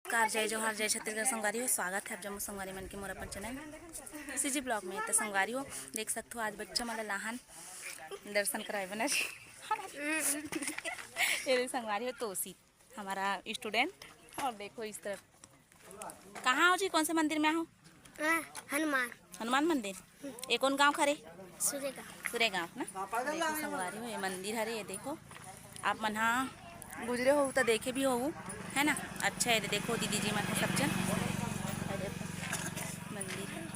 नमस्कार, जय जोहार, जय छत्तीसगढ़ संगवारी हो। स्वागत है आप जम्मू संगवारी मन के मोर अपन चैनल सीजी ब्लॉग में। तो संगवारी हो देख सकते हो आज बच्चा मन लाहन दर्शन कराए बना ये संगवारी हो तोसी हमारा स्टूडेंट। और देखो इस तरफ कहाँ हो जी, कौन से मंदिर में हो? हनुमान मंदिर। ये कौन गाँव खरे? सूर्य गाँव ना। देखो संगवारी हो ये मंदिर हरे, ये देखो आप मन हाँ गुजरे हो तो देखे भी हो है ना। अच्छा है, देखो दीदी जी मन सब जन मंदिर है।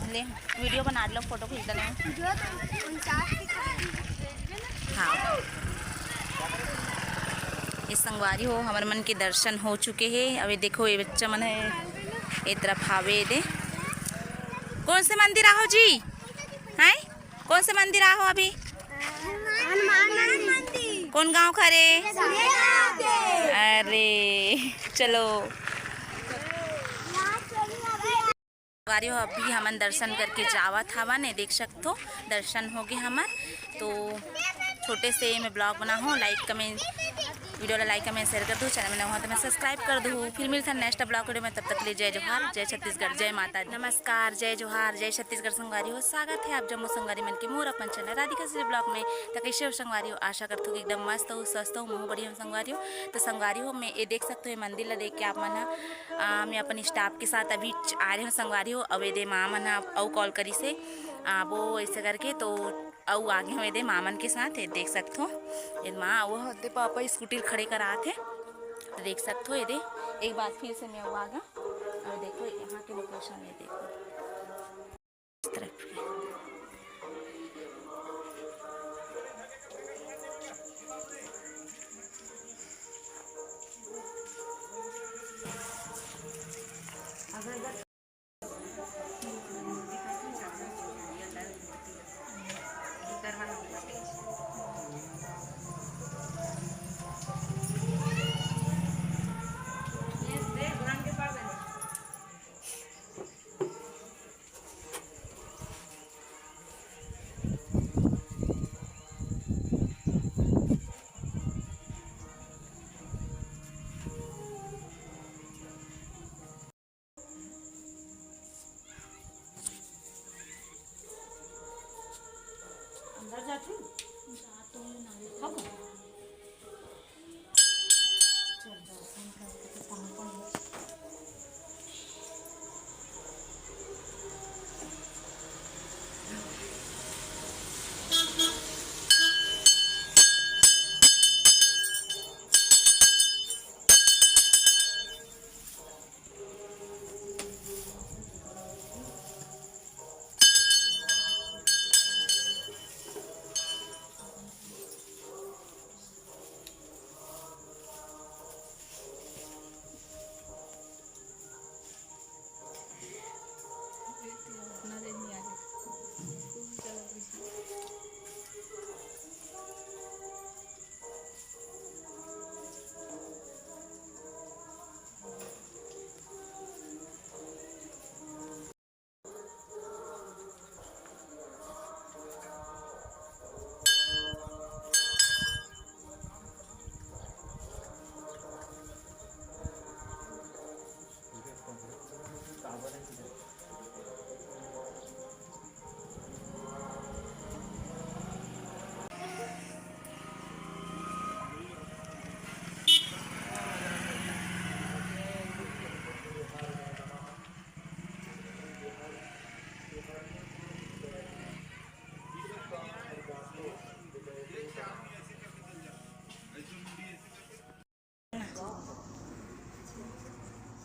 ले वीडियो बना लो, फोटो खींच लेना। हाँ ये संगवारी हो हमारे मन के दर्शन हो चुके हैं। अभी देखो ये बच्चा मन है एक तरफ हावे दे। कौन से मंदिर आओ जी? हैं कौन से मंदिर आओ अभी? कौन गांव खरे? अरे चलो संगवारी हो अभी हमन दर्शन करके जावत हवा ने। देख सकते हो दर्शन हो गए हमार। तो छोटे से मैं ब्लॉग बना हूँ। लाइक कमेंट वीडियो ला लाइक कमेंट शेयर कर दो। चैनल में नया हो तो मैं सब्सक्राइब कर दूँ। फिर मिलता है नेक्स्ट ब्लॉग वीडियो में। तब तक के लिए जय जोहार, जय छत्तीसगढ़, जय माता। नमस्कार, जय जोहार, जय छत्तीसगढ़ संगवारी हो। स्वागत है आप जम्मू संगवारी मन के मोर अपन चैनल राधिका सीजी ब्लॉग में। तो कैसे हो संगवारी हो? आशा करते हो कि एकदम मस्त हो, स्वस्थ हो, मुँह बढ़िया संगवारी हो। तो संगवारी हो मैं ये देख सकते हो ये मंदिर ला देख के आप मन मैं अपन स्टाफ के साथ अभी आ रहे हो संगवारी हो। अब दे माँ मन अउ कॉल करी से वो ऐसे करके तो अउ आगे हुए दे मामन के साथ ये देख सकते हो। ये माँ वो दे पापा स्कूटी खड़े करा थे तो देख सकते हो। ये दे एक बार फिर से मैं वो आ गया। और देखो यहाँ के लोकेशन ये देखो इस तरफ अंदर जाती हूँ।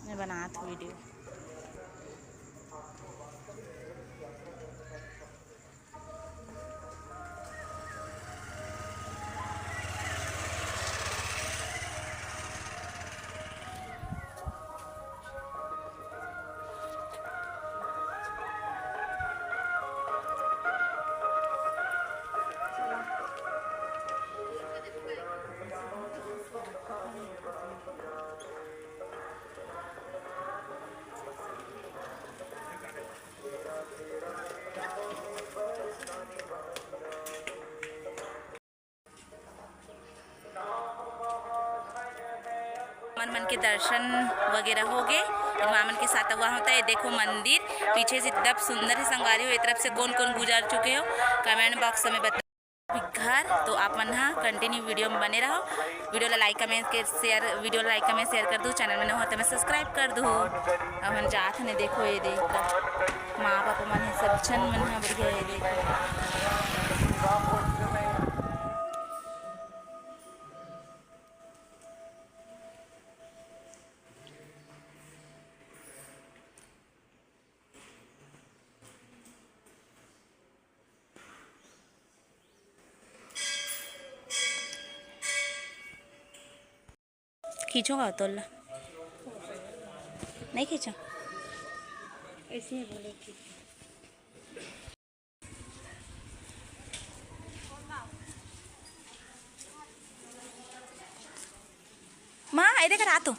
मैं बनात वीडियो। मन के दर्शन वगैरह हो गए। माँ मन के साथ हुआ होता है। देखो मंदिर पीछे से इतना सुंदर है संगवारी हो। एक तरफ से कौन कौन गुजर चुके हो कमेंट बॉक्स में बता। घर तो आप मन हाँ कंटिन्यू वीडियो में बने रहो। वीडियो ला लाइक कमेंट के शेयर कर दो। चैनल में न हो तो मैं सब्सक्राइब कर दो। अब हम जात ने देखो ये देख माँ पापा मन है सब छन मन हाँ बढ़िया ये देखो। खींचोगा तो नहीं खींचा ऐसे ही बोले कि माँ ये देख रहा तो